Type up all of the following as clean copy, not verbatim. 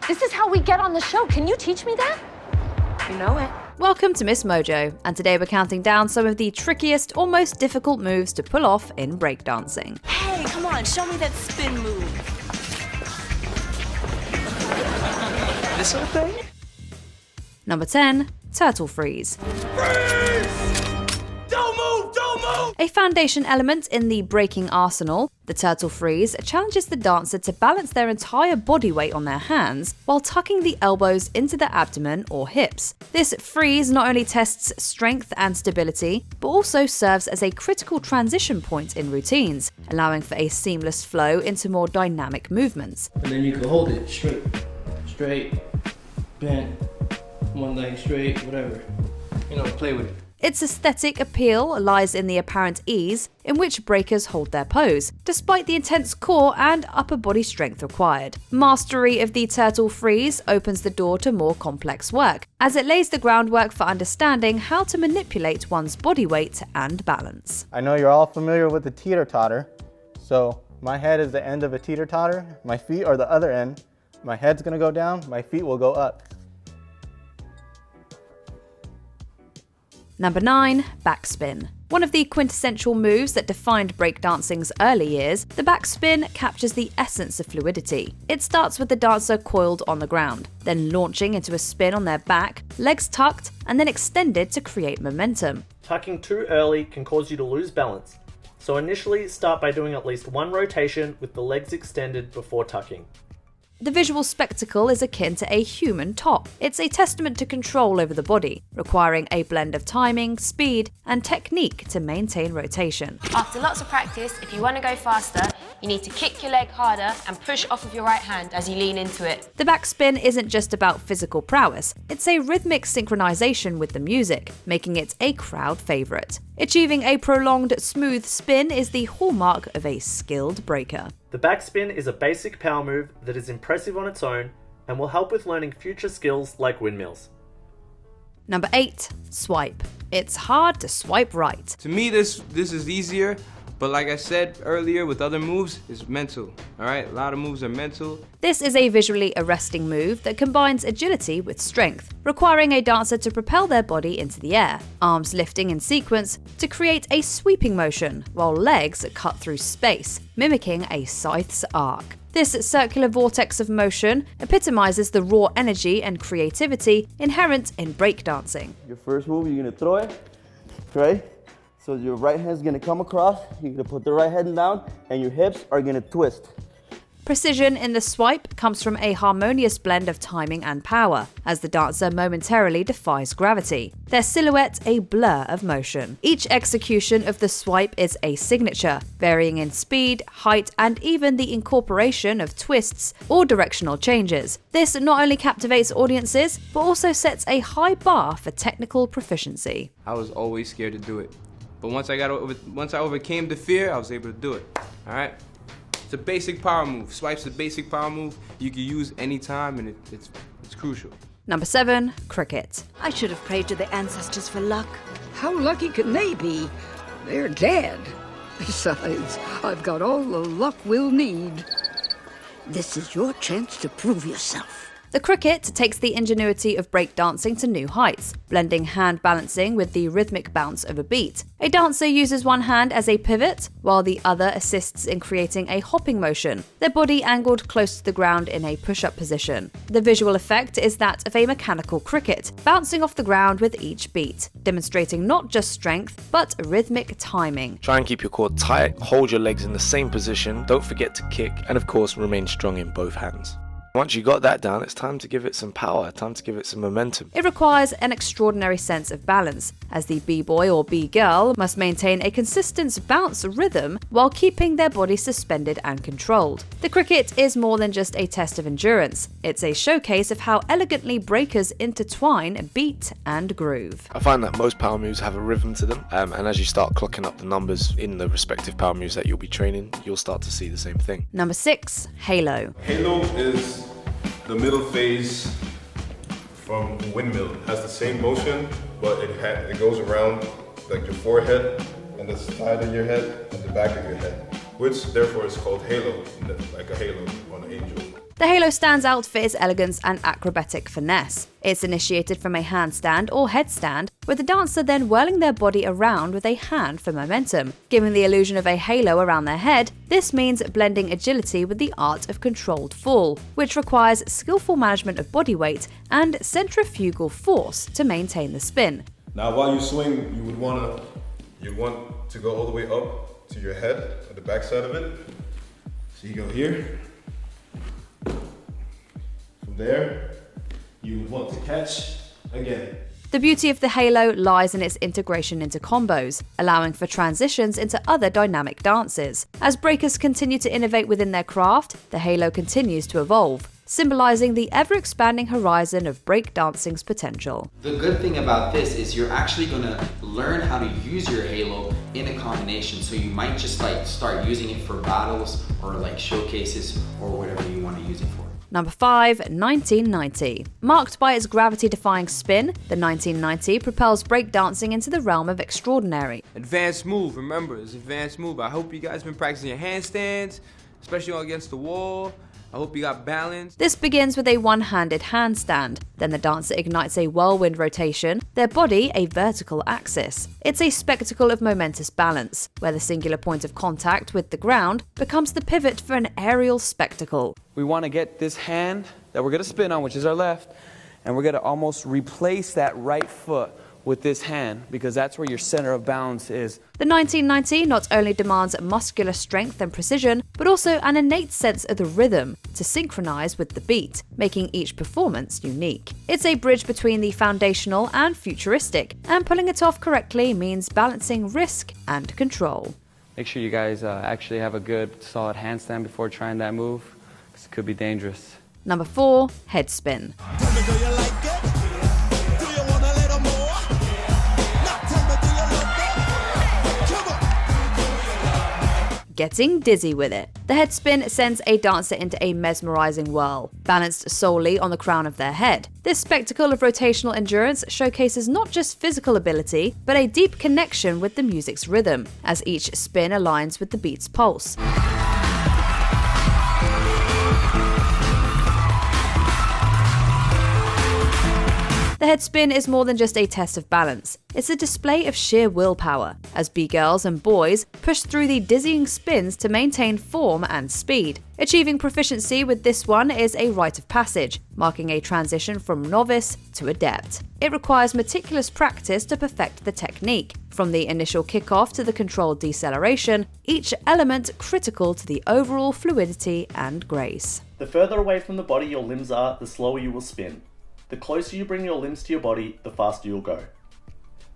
This is how we get on the show. Can you teach me that? You know it. Welcome to MsMojo, and today we're counting down some of the trickiest or most difficult moves to pull off in breakdancing. Hey, come on, show me that spin move. This sort of thing? Number 10, turtle freeze. Don't move! Don't move! A foundation element in the breaking arsenal, the turtle freeze challenges the dancer to balance their entire body weight on their hands while tucking the elbows into the abdomen or hips. This freeze not only tests strength and stability, but also serves as a critical transition point in routines, allowing for a seamless flow into more dynamic movements. And then you can hold it straight, bent, one leg straight, whatever. You know, play with it. Its aesthetic appeal lies in the apparent ease in which breakers hold their pose, despite the intense core and upper body strength required. Mastery of the turtle freeze opens the door to more complex work, as it lays the groundwork for understanding how to manipulate one's body weight and balance. I know you're all familiar with the teeter-totter, so my head is the end of a teeter-totter, my feet are the other end, my head's gonna go down, my feet will go up. Number 9, backspin. One of the quintessential moves that defined breakdancing's early years, the backspin captures the essence of fluidity. It starts with the dancer coiled on the ground, then launching into a spin on their back, legs tucked, and then extended to create momentum. Tucking too early can cause you to lose balance, so initially start by doing at least one rotation with the legs extended before tucking. The visual spectacle is akin to a human top. It's a testament to control over the body, requiring a blend of timing, speed, and technique to maintain rotation. After lots of practice, if you want to go faster, you need to kick your leg harder and push off of your right hand as you lean into it. The backspin isn't just about physical prowess, it's a rhythmic synchronization with the music, making it a crowd favorite. Achieving a prolonged, smooth spin is the hallmark of a skilled breaker. The backspin is a basic power move that is impressive on its own and will help with learning future skills like windmills. Number 8, swipe. It's hard to swipe right. To me, this is easier, but like I said earlier with other moves, it's mental. Alright, a lot of moves are mental. This is a visually arresting move that combines agility with strength, requiring a dancer to propel their body into the air, arms lifting in sequence to create a sweeping motion, while legs cut through space, mimicking a scythe's arc. This circular vortex of motion epitomizes the raw energy and creativity inherent in breakdancing. Your first move, you're gonna throw it, right? So your right hand's gonna come across, you're gonna put the right hand down, and your hips are gonna twist. Precision in the swipe comes from a harmonious blend of timing and power, as the dancer momentarily defies gravity, their silhouette a blur of motion. Each execution of the swipe is a signature, varying in speed, height, and even the incorporation of twists or directional changes. This not only captivates audiences, but also sets a high bar for technical proficiency. I was always scared to do it. But once I overcame the fear, I was able to do it. Alright? It's a basic power move. Swipe's a basic power move you can use anytime, and it's crucial. Number 7, cricket. I should have prayed to the ancestors for luck. How lucky can they be? They're dead. Besides, I've got all the luck we'll need. This is your chance to prove yourself. The cricket takes the ingenuity of breakdancing to new heights, blending hand balancing with the rhythmic bounce of a beat. A dancer uses one hand as a pivot, while the other assists in creating a hopping motion, their body angled close to the ground in a push-up position. The visual effect is that of a mechanical cricket, bouncing off the ground with each beat, demonstrating not just strength, but rhythmic timing. Try and keep your core tight, hold your legs in the same position, don't forget to kick, and of course remain strong in both hands. Once you got that down, it's time to give it some power, time to give it some momentum. It requires an extraordinary sense of balance, as the b-boy or b-girl must maintain a consistent bounce rhythm while keeping their body suspended and controlled. The cricket is more than just a test of endurance. It's a showcase of how elegantly breakers intertwine beat and groove. I find that most power moves have a rhythm to them, and as you start clocking up the numbers in the respective power moves that you'll be training, you'll start to see the same thing. Number 6, halo. Halo is the middle phase from windmill. It has the same motion, but it goes around like your forehead and the side of your head and the back of your head, which therefore is called halo, like a halo on an angel. The halo stands out for its elegance and acrobatic finesse. It's initiated from a handstand or headstand, with the dancer then whirling their body around with a hand for momentum. Giving the illusion of a halo around their head, this means blending agility with the art of controlled fall, which requires skillful management of body weight and centrifugal force to maintain the spin. Now while you swing, you want to go all the way up to your head, at the back side of it. So you go here. From there, you would want to catch again. The beauty of the halo lies in its integration into combos, allowing for transitions into other dynamic dances. As breakers continue to innovate within their craft, the halo continues to evolve, symbolizing the ever-expanding horizon of breakdancing's potential. The good thing about this is you're actually going to learn how to use your halo in a combination, so you might just start using it for battles or showcases or whatever you want to use it for. Number 5, 1990. Marked by its gravity-defying spin, the 1990 propels breakdancing into the realm of extraordinary. Advanced move, remember, it's advanced move. I hope you guys been practicing your handstands, especially all against the wall. I hope you got balance. This begins with a one-handed handstand. Then the dancer ignites a whirlwind rotation, their body a vertical axis. It's a spectacle of momentous balance, where the singular point of contact with the ground becomes the pivot for an aerial spectacle. We want to get this hand that we're going to spin on, which is our left, and we're going to almost replace that right foot with this hand, because that's where your center of balance is. The 1990 not only demands muscular strength and precision, but also an innate sense of the rhythm to synchronize with the beat, making each performance unique. It's a bridge between the foundational and futuristic, and pulling it off correctly means balancing risk and control. Make sure you guys actually have a good solid handstand before trying that move, because it could be dangerous. Number 4, headspin. Getting dizzy with it. The headspin sends a dancer into a mesmerizing whirl, balanced solely on the crown of their head. This spectacle of rotational endurance showcases not just physical ability, but a deep connection with the music's rhythm, as each spin aligns with the beat's pulse. The headspin is more than just a test of balance. It's a display of sheer willpower, as B-girls and boys push through the dizzying spins to maintain form and speed. Achieving proficiency with this one is a rite of passage, marking a transition from novice to adept. It requires meticulous practice to perfect the technique, from the initial kickoff to the controlled deceleration, each element critical to the overall fluidity and grace. The further away from the body your limbs are, the slower you will spin. The closer you bring your limbs to your body, the faster you'll go.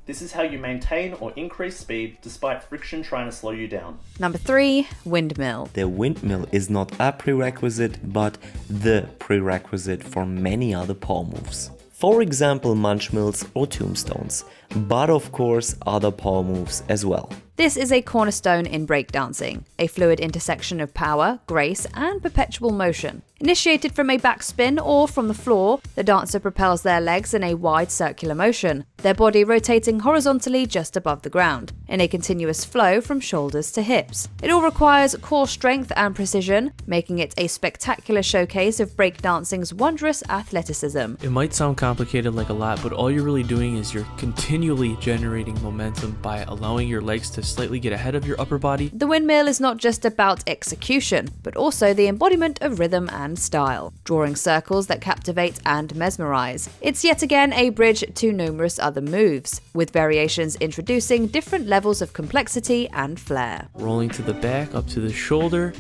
This is how you maintain or increase speed despite friction trying to slow you down. Number 3, windmill. The windmill is not a prerequisite, but the prerequisite for many other pole moves. For example, munch mills or tombstones, but of course other pole moves as well. This is a cornerstone in breakdancing, a fluid intersection of power, grace, and perpetual motion. Initiated from a backspin or from the floor, the dancer propels their legs in a wide circular motion, their body rotating horizontally just above the ground, in a continuous flow from shoulders to hips. It all requires core strength and precision, making it a spectacular showcase of breakdancing's wondrous athleticism. It might sound complicated like a lot, but all you're really doing is you're continually generating momentum by allowing your legs to slightly get ahead of your upper body. The windmill is not just about execution, but also the embodiment of rhythm and style, drawing circles that captivate and mesmerize. It's yet again a bridge to numerous other moves, with variations introducing different levels of complexity and flair. Rolling to the back, up to the shoulder,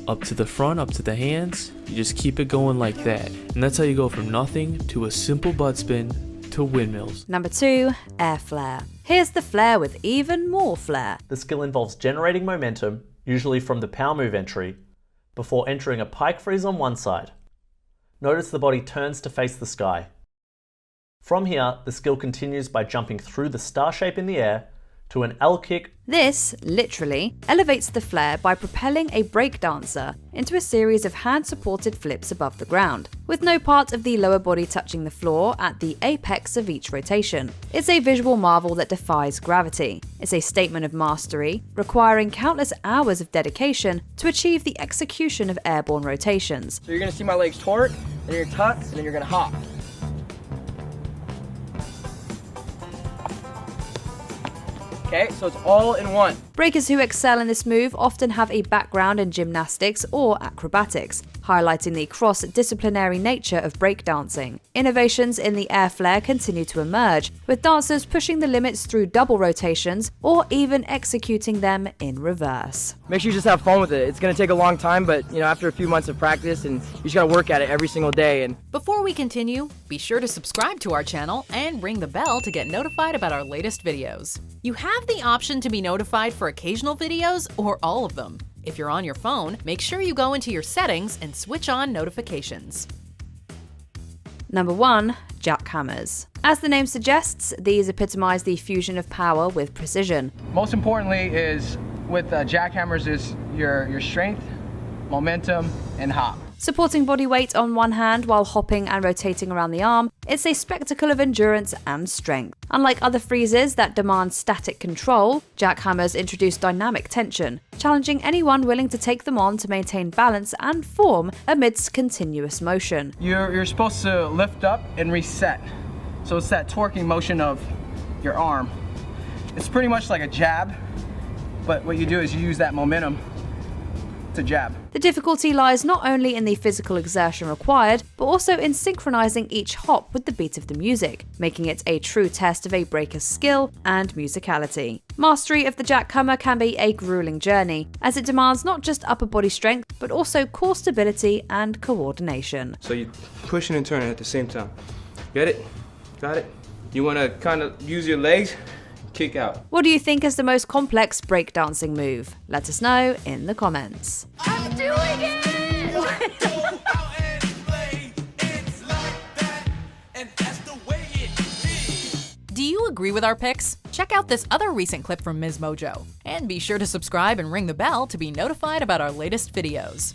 up to the front, up to the hands. You just keep it going like that. And that's how you go from nothing to a simple butt spin to windmills. Number 2, air flare. Here's the flare with even more flair. The skill involves generating momentum, usually from the power move entry, before entering a pike freeze on one side. Notice the body turns to face the sky. From here, the skill continues by jumping through the star shape in the air to an L kick. This, literally, elevates the flare by propelling a breakdancer into a series of hand-supported flips above the ground, with no part of the lower body touching the floor at the apex of each rotation. It's a visual marvel that defies gravity. It's a statement of mastery, requiring countless hours of dedication to achieve the execution of airborne rotations. So you're gonna see my legs torque, then you're tuck, and then you're gonna hop. Okay, so it's all in one. Breakers who excel in this move often have a background in gymnastics or acrobatics, highlighting the cross-disciplinary nature of breakdancing. Innovations in the air flare continue to emerge, with dancers pushing the limits through double rotations or even executing them in reverse. Make sure you just have fun with it. It's gonna take a long time, but after a few months of practice, and you just gotta work at it every single day. And before we continue, be sure to subscribe to our channel and ring the bell to get notified about our latest videos. You have the option to be notified for occasional videos or all of them. If you're on your phone, make sure you go into your settings and switch on notifications. Number 1. Jackhammers. As the name suggests, these epitomize the fusion of power with precision. most importantly is with jackhammers is your strength, momentum, and hop. Supporting body weight on one hand while hopping and rotating around the arm, it's a spectacle of endurance and strength. Unlike other freezes that demand static control, jackhammers introduce dynamic tension, challenging anyone willing to take them on to maintain balance and form amidst continuous motion. You're supposed to lift up and reset. So it's that torquing motion of your arm. It's pretty much like a jab, but what you do is you use that momentum to jab. The difficulty lies not only in the physical exertion required, but also in synchronizing each hop with the beat of the music, making it a true test of a breaker's skill and musicality. Mastery of the jackhammer can be a grueling journey, as it demands not just upper body strength, but also core stability and coordination. So you're pushing and turning at the same time. Get it? Got it? You want to kind of use your legs, kick out. What do you think is the most complex breakdancing move? Let us know in the comments. I'm doing it! Do you agree with our picks? Check out this other recent clip from MsMojo. And be sure to subscribe and ring the bell to be notified about our latest videos.